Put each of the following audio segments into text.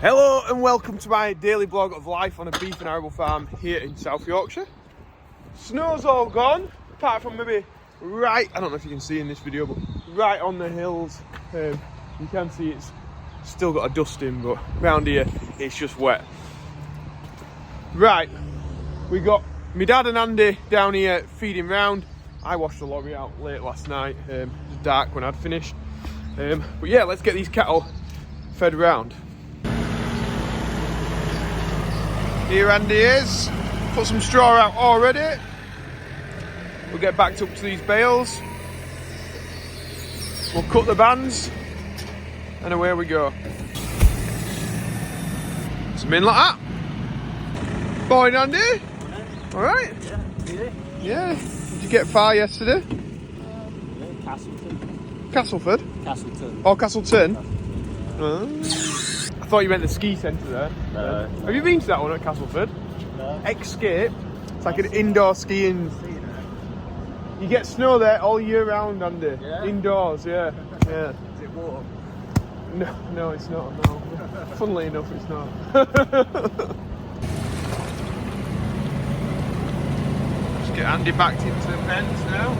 Hello and welcome to my daily vlog of life on a beef and arable farm here in South Yorkshire. Snow's all gone, apart from maybe right, I don't know if you can see in this video, but right on the hills, you can see it's still got a dusting, but round here it's just wet. Right, we got my dad and Andy down here feeding round. I washed the lorry out late last night, it was dark when I'd finished. But yeah, let's get these cattle fed round. Here Andy is, put some straw out already. We'll get backed up to these bales. We'll cut the bands and away we go. Some in like that. Morning Andy. Alright? Yeah, yeah. Did you get far yesterday? Castleford. Castleford? Castleton. Oh, Castleton? Castleton. I thought you meant the ski centre there. No. Have you been to that one at Castleford? No. Escape. It's like an indoor skiing. You get snow there all year round, Andy. Yeah? Indoors, yeah. Yeah. Is it warm? No, it's not. No. Funnily enough, it's not. Just get Andy backed into the pens now.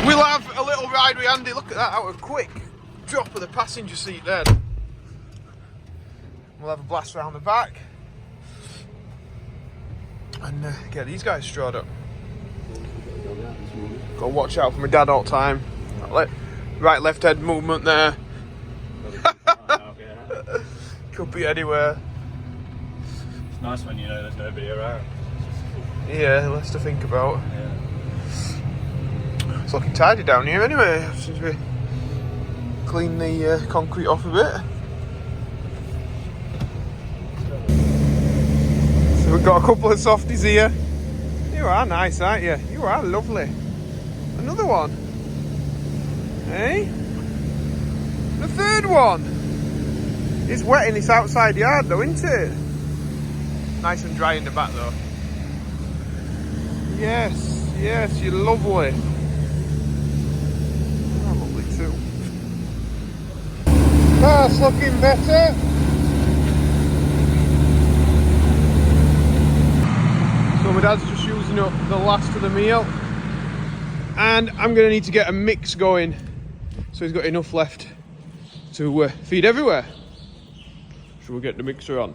We'll have a little ride with Andy. Look at that, out of quick drop of the passenger seat then. We'll have a blast around the back and get these guys strawed up. Got to watch out for my dad all the time. Right left head movement there. Could be anywhere. It's nice when you know there's nobody around. Yeah, less to think about. Yeah. It's looking tidy down here anyway, since we clean the concrete off a bit. So we've got a couple of softies here. You are nice, aren't you? You are lovely. Another one. Hey? The third one. It's wet in this outside yard though, isn't it? Nice and dry in the back though. Yes, yes, you're lovely. Too. That's looking better. So my dad's just using up the last of the meal and I'm going to need to get a mix going so he's got enough left to feed everywhere. Shall we get the mixer on?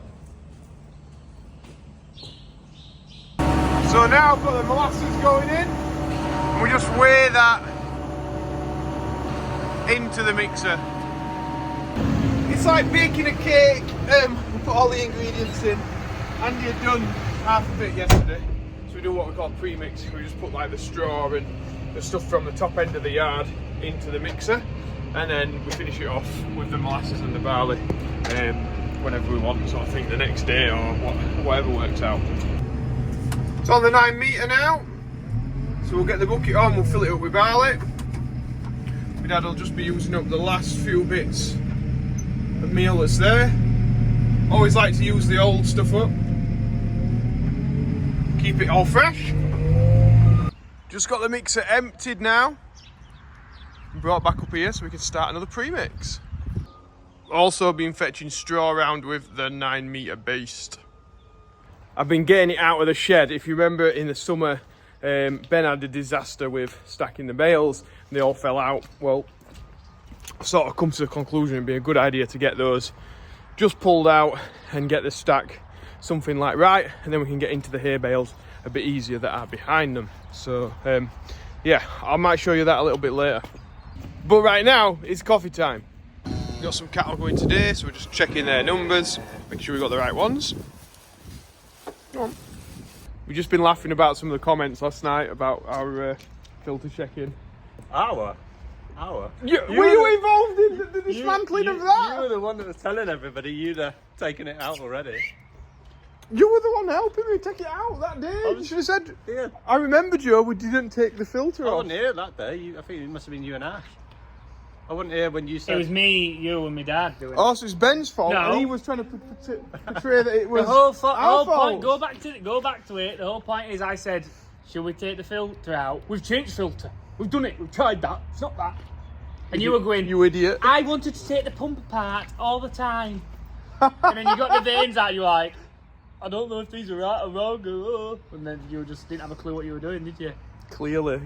So now I've got the molasses going in and we just weigh that into the mixer. It's like baking a cake. We put all the ingredients in. Andy had done half of it yesterday, so we do what we call pre-mix. We just put like the straw and the stuff from the top end of the yard into the mixer, and then we finish it off with the molasses and the barley whenever we want, sort of thing, the next day or whatever works out. It's on the 9 metre now, so we'll get the bucket on, we'll fill it up with barley. My dad will just be using up the last few bits of meal that's there. Always like to use the old stuff up. Keep it all fresh. Just got the mixer emptied now. And brought back up here so we can start another pre-mix. Also been fetching straw around with the 9 metre beast. I've been getting it out of the shed. If you remember in the summer, Ben had a disaster with stacking the bales and they all fell out. Well, I've sort of come to the conclusion it'd be a good idea to get those just pulled out and get the stack something like right, and then we can get into the hay bales a bit easier that are behind them. So yeah, I might show you that a little bit later. But right now it's coffee time. We've got some cattle going today, so we're just checking their numbers, make sure we got the right ones. Go on. We've just been laughing about some of the comments last night about our filter checking. Our? Were you involved in the dismantling of that? You were the one that was telling everybody you'd taken it out already. You were the one helping me take it out that day. You should have said. Yeah. I remembered you. We didn't take the filter I off. wasn't here that day. I think it must have been you and Ash. I wasn't here when you said. It was me, you, and my dad doing it. Oh, so it's Ben's fault, No. and he was trying to portray that it was The whole our point. fault. Go back to it. The whole point is, I said, "Should we take the filter out?" We've changed filter. We've done it. We've tried that. It's not that. And you were going, You idiot. I wanted to take the pump apart all the time. And then you got the vanes out. You're like, I don't know if these are right or wrong. Oh. And then you just didn't have a clue what you were doing, did you? Clearly.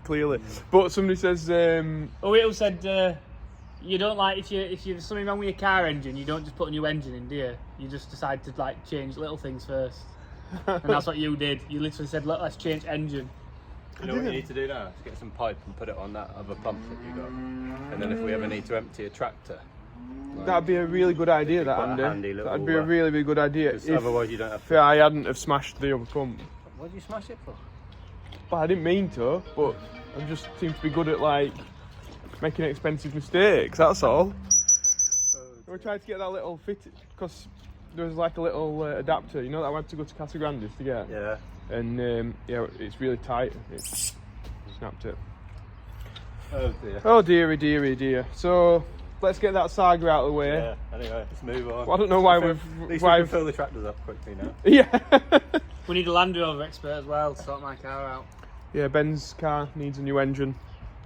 But somebody says, Oh, it said. You don't like if there's something wrong with your car engine, you don't just put a new engine in, do you? You just decide to like change little things first, and that's what you did. You literally said, let's change engine." You know what you need to do now? Is get some pipe and put it on that other pump that you got, and then if we ever need to empty a tractor, that'd be a really good idea, that, quite a Andy. handy little, That'd be a really, really good idea. because otherwise you don't have If to. I hadn't have smashed the other pump. What did you smash it for? But I didn't mean to, but I just seem to be good at like making expensive mistakes, that's all. We tried to get that little fit, because there was like a little adapter, you know, that I went to go to Casa Grande's to get. Yeah. And yeah, it's really tight. It snapped it. Oh dear. Oh dearie. So let's get that saga out of the way. Yeah. Anyway, let's move on. Well, I don't know why At we've. least Why we can fill the tractors up quickly now. Yeah. We need a Land Rover expert as well to sort my car out. Yeah, Ben's car needs a new engine.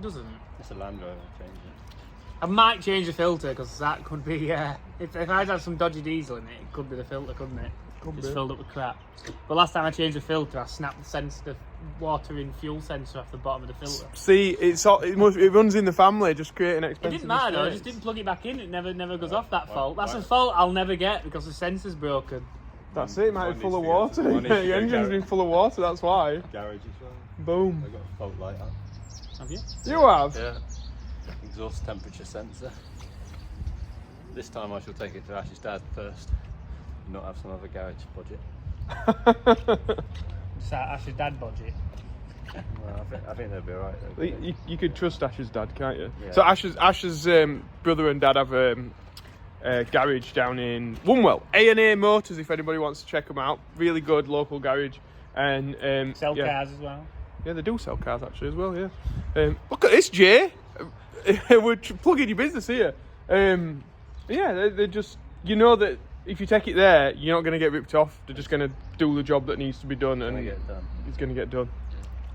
Doesn't. It's a Land Rover, change it. I might change the filter because that could be. If I'd had some dodgy diesel in it, it could be the filter, couldn't it? Could Just be. filled up with crap. But last time I changed the filter, I snapped the water in fuel sensor off the bottom of the filter. See, it runs in the family, just creating It expensive didn't matter though. I mistakes. just didn't plug it back in. It never goes off that fault. That's a fault I'll never get because the sensor's broken. That's it, might One be full of needs to water. go- one needs to Your go engine's garage. been full of water, that's why. Garage as well. Boom. I got a fault light up. Have you? You have? Yeah. Exhaust temperature sensor. This time I shall take it to Ash's dad first, and not have some other garage budget. Just Ash's dad budget. Well, I think they'll be alright. You could trust Ash's dad, can't you? Yeah. So Ash's brother and dad have a garage down in Wunwell. A&A Motors, if anybody wants to check them out. Really good local garage. And Sell yeah. cars as well. Yeah, they do sell cars actually as well, yeah. Look at this, Jay. We're plugging your business here. Yeah, they're just, you know that if you take it there, you're not going to get ripped off. They're just going to do the job that needs to be done, and Get done. it's going to get done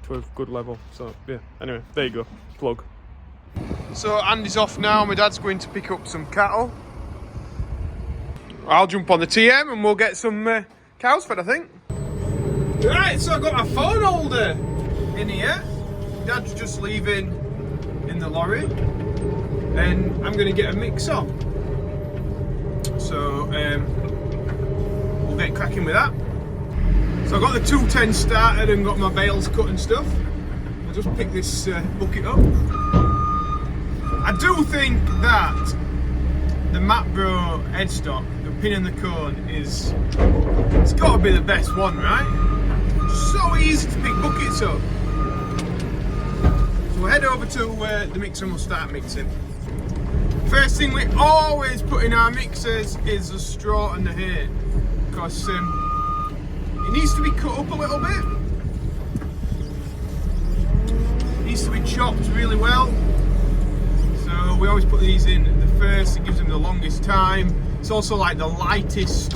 to a good level. So, yeah, anyway, there you go. Plug. So, Andy's off now. My dad's going to pick up some cattle. I'll jump on the TM and we'll get some cows fed, I think. Right, so I've got my phone holder in here. Dad's just leaving in the lorry, and I'm going to get a mix on. So we'll get cracking with that. So I've got the 210 started and got my bales cut and stuff. I'll just pick this bucket up. I do think that the Mapbro headstock, the pin and the cone, it's got to be the best one, right? So easy to pick buckets up. So we'll head over to the mixer and we'll start mixing. First thing we always put in our mixers is the straw and the hay, because it needs to be cut up a little bit. It needs to be chopped really well. So we always put these in the first, it gives them the longest time. It's also like the lightest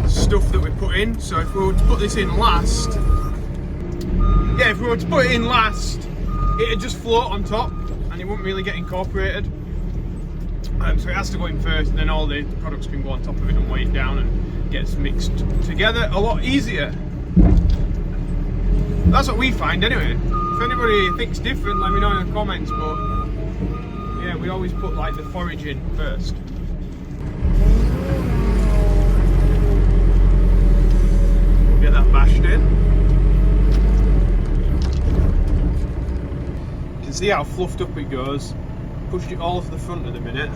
stuff that we put in. So if we were to put this in last, yeah, if we were to put it in last, it'd just float on top and it wouldn't really get incorporated. So it has to go in first, and then all the products can go on top of it and weigh it down and gets mixed together a lot easier. That's what we find anyway. If anybody thinks different, let me know in the comments, but yeah, we always put like the forage in first. Get that bashed in. You can see how fluffed up it goes. Pushed it all to the front at the minute.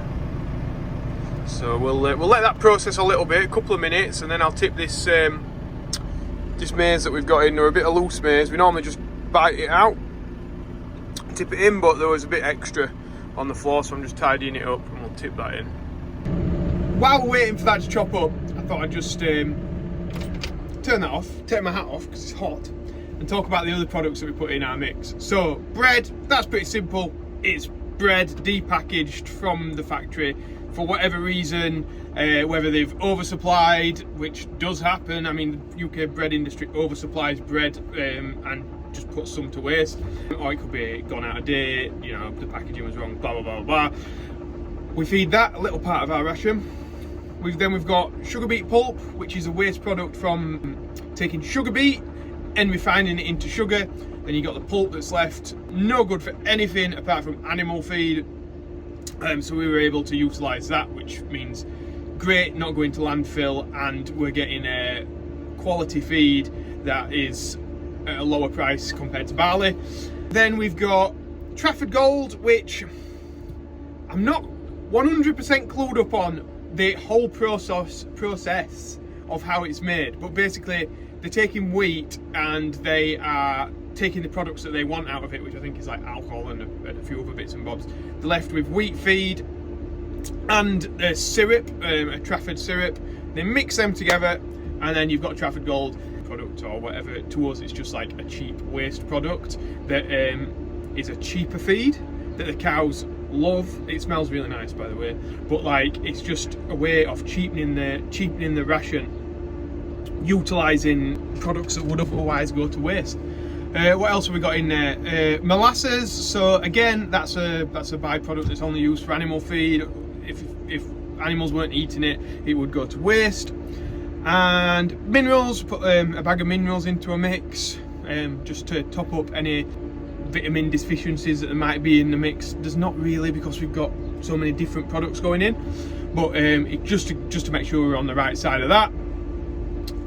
So we'll let that process a little bit, a couple of minutes, and then I'll tip this this maize that we've got in, or a bit of loose maize. We normally just bite it out, tip it in, but there was a bit extra on the floor, so I'm just tidying it up and we'll tip that in. While we're waiting for that to chop up, I thought I'd just tip turn that off, take my hat off because it's hot, and talk about the other products that we put in our mix. So bread, that's pretty simple. It's bread depackaged from the factory for whatever reason, whether they've oversupplied, which does happen. I mean, the UK bread industry oversupplies bread and just puts some to waste, or it could be gone out of date, you know, the packaging was wrong, blah blah blah blah. We feed that a little part of our ration. We've got sugar beet pulp, which is a waste product from taking sugar beet and refining it into sugar. Then you got the pulp that's left, no good for anything apart from animal feed. So we were able to utilise that, which means great, not going to landfill, and we're getting a quality feed that is at a lower price compared to barley. Then we've got Trafford Gold, which I'm not 100% clued up on the whole process of how it's made, but basically they're taking wheat and they are taking the products that they want out of it, which I think is like alcohol and a few other bits and bobs. They're left with wheat feed and a syrup, a Trafford syrup. They mix them together, and then you've got Trafford Gold product or whatever. To us, it's just like a cheap waste product that is a cheaper feed that the cows love. It smells really nice, by the way, but like it's just a way of cheapening the ration, utilising products that would otherwise go to waste. What else have we got in there? Molasses. So again, that's a byproduct that's only used for animal feed. If animals weren't eating it, it would go to waste. And minerals. Put a bag of minerals into a mix, just to top up any vitamin deficiencies that there might be in the mix. There's not really, because we've got so many different products going in, but just to make sure we're on the right side of that.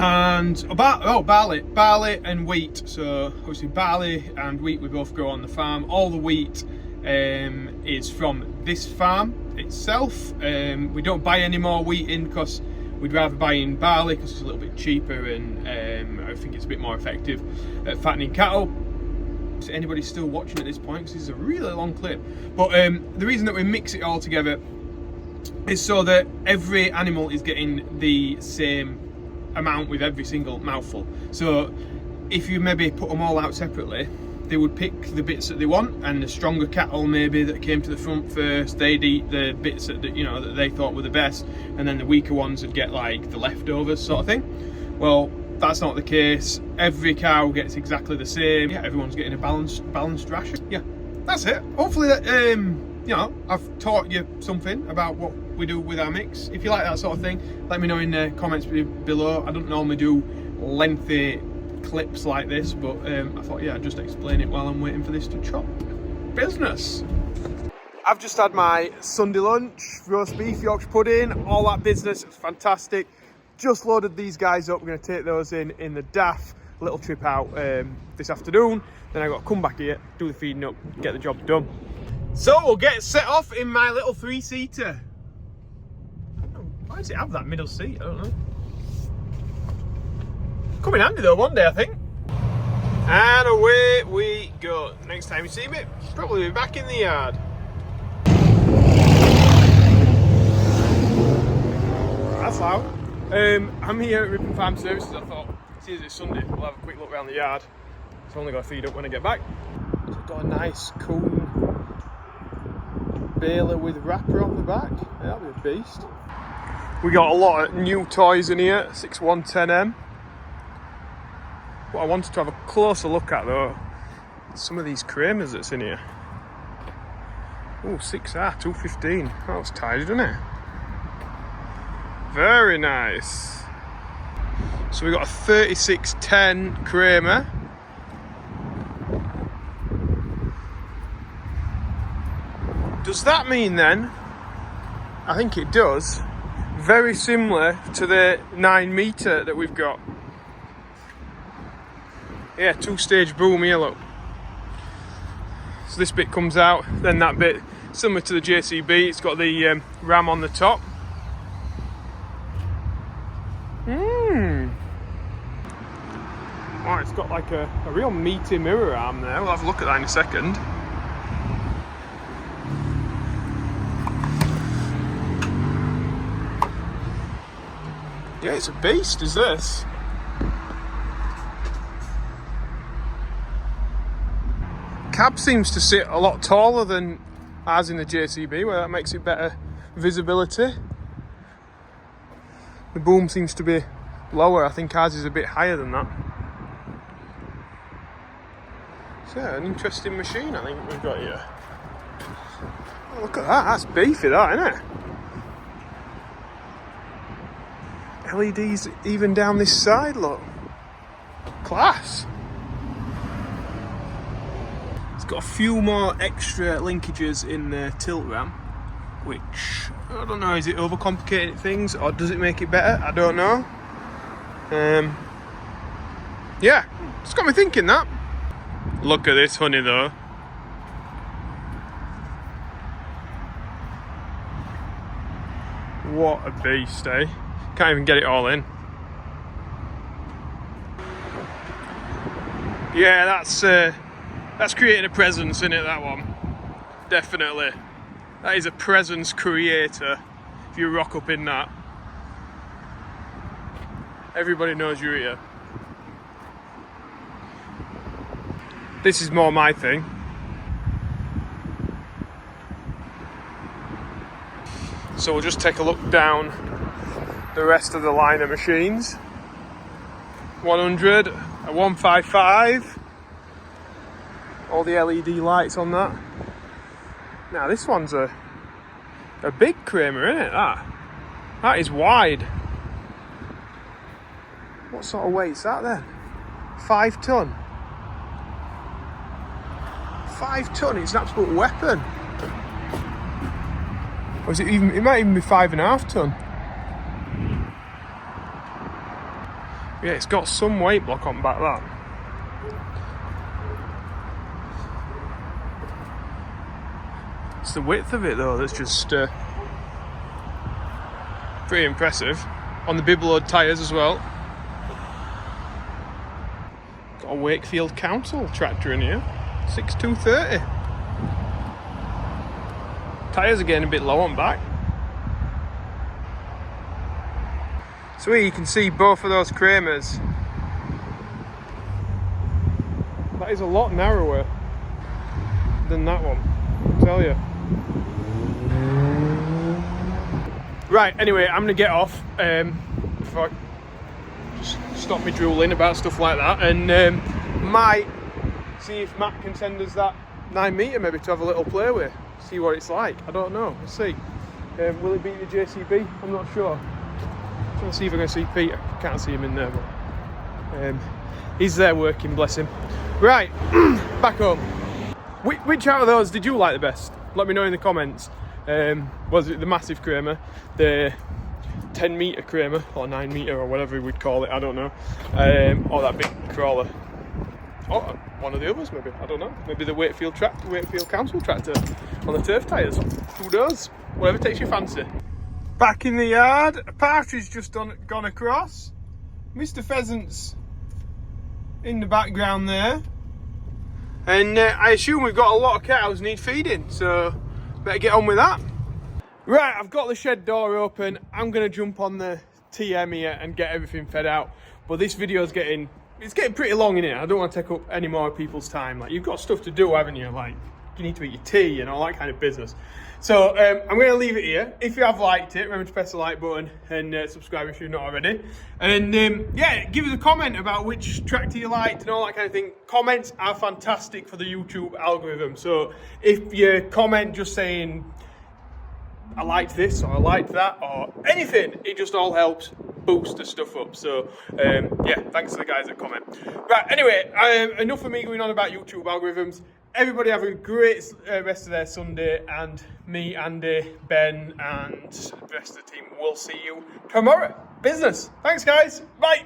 And barley and wheat. So obviously barley and wheat we both grow on the farm. All the wheat is from this farm itself. We don't buy any more wheat in because we'd rather buy in barley because it's a little bit cheaper, and I think it's a bit more effective at fattening cattle. So anybody's still watching at this point, because this is a really long clip, but the reason that we mix it all together is so that every animal is getting the same amount with every single mouthful. So if you maybe put them all out separately, they would pick the bits that they want, and the stronger cattle maybe that came to the front first, they'd eat the bits that that they thought were the best, and then the weaker ones would get like the leftovers sort of thing. Well, that's not the case. Every cow gets exactly the same. Yeah, everyone's getting a balanced ration. Yeah, that's it. Hopefully that I've taught you something about what we do with our mix. If you like that sort of thing, let me know in the comments below. I don't normally do lengthy clips like this, but I thought, yeah, I'd just explain it while I'm waiting for this to chop. Business. I've just had my Sunday lunch, roast beef, Yorkshire pudding, all that business. It's fantastic. Just loaded these guys up. We're going to take those in the DAF. Little trip out this afternoon. Then I got to come back here, do the feeding up, get the job done. So we'll get set off in my little 3-seater. Why does it have that middle seat? I don't know. Come in handy though one day, I think. And away we go. Next time you see me, probably be back in the yard. That's loud. I'm here at Ripon Farm Services. I thought, since it's Sunday, we'll have a quick look around the yard. So I'm only got to feed up when I get back. So I've got a nice cool baler with wrapper on the back. Yeah, that'll be a beast. We got a lot of new toys in here, 6110M. What I wanted to have a closer look at though, some of these Kramers that's in here. Oh, 6R, 215. That looks tidy, doesn't it? Very nice. So we got a 3610 Kramer. Does that mean then, I think it does, very similar to the 9-metre that we've got. Yeah, 2-stage boom here, look. So this bit comes out, then that bit, similar to the JCB, it's got the ram on the top. Oh, it's got like a real meaty mirror arm there. We'll have a look at that in a second. Yeah, it's a beast, is this? cab seems to sit a lot taller than ours in the JCB, where that makes it better visibility. The boom seems to be lower. I think ours is a bit higher than that. So an interesting machine I think we've got here. Oh, look at that, that's beefy that, isn't it? LEDs even down this side, look. Class. It's got a few more extra linkages in the tilt ram, which, I don't know, is it overcomplicating things or does it make it better? I don't know. Yeah, it's got me thinking that. Look at this honey though. What a beast, eh? Can't even get it all in. Yeah, that's creating a presence, isn't it, that one? Definitely. That is a presence creator if you rock up in that. Everybody knows you're here. This is more my thing. So we'll just take a look down the rest of the line of machines. 100, a 155. All the LED lights on that. Now this one's a big Kramer, isn't it? That is wide. What sort of weight's that then? 5 ton. 5 ton, it's an absolute weapon. Or is it even, it might even be 5.5 ton. Yeah, it's got some weight block on back that. It's the width of it though that's just pretty impressive. On the bib load tyres as well. Got a Wakefield Council tractor in here. 6230. Tyres are getting a bit low on back. So here you can see both of those Kramers. That is a lot narrower than that one, I'll tell you. Right, anyway, I'm gonna get off before I just stop me drooling about stuff like that, and might see if Matt can send us that 9 metre maybe to have a little play with, see what it's like. I don't know, we'll see. Will it be the JCB? I'm not sure. I'm trying to see if I can see Peter. Can't see him in there, but he's there working, bless him. Right, back home. Which out of those did you like the best? Let me know in the comments. Was it the massive Kramer, the 10 metre Kramer, or 9 metre, or whatever we'd call it, I don't know, or that big crawler? Or one of the others maybe, I don't know. Maybe the Wakefield Council tractor on the turf tyres. Who knows? Whatever takes your fancy. Back in the yard, a partridge just gone across. Mr. Pheasant's in the background there. And I assume we've got a lot of cows need feeding, so better get on with that. Right, I've got the shed door open. I'm gonna jump on the TM here and get everything fed out. But this video's getting pretty long in here. I don't want to take up any more people's time. Like, you've got stuff to do, haven't you? Like, you need to eat your tea and all that kind of business. So I'm going to leave it here. If you have liked it, remember to press the like button and subscribe if you're not already. And yeah, give us a comment about which tractor you liked and all that kind of thing. Comments are fantastic for the YouTube algorithm. So if you comment just saying, I liked this or I liked that or anything, it just all helps boost the stuff up. So yeah, thanks to the guys that comment. Right, anyway, enough of me going on about YouTube algorithms. Everybody have a great rest of their Sunday, and me, Andy, Ben and the rest of the team will see you tomorrow. Business. Thanks guys, bye.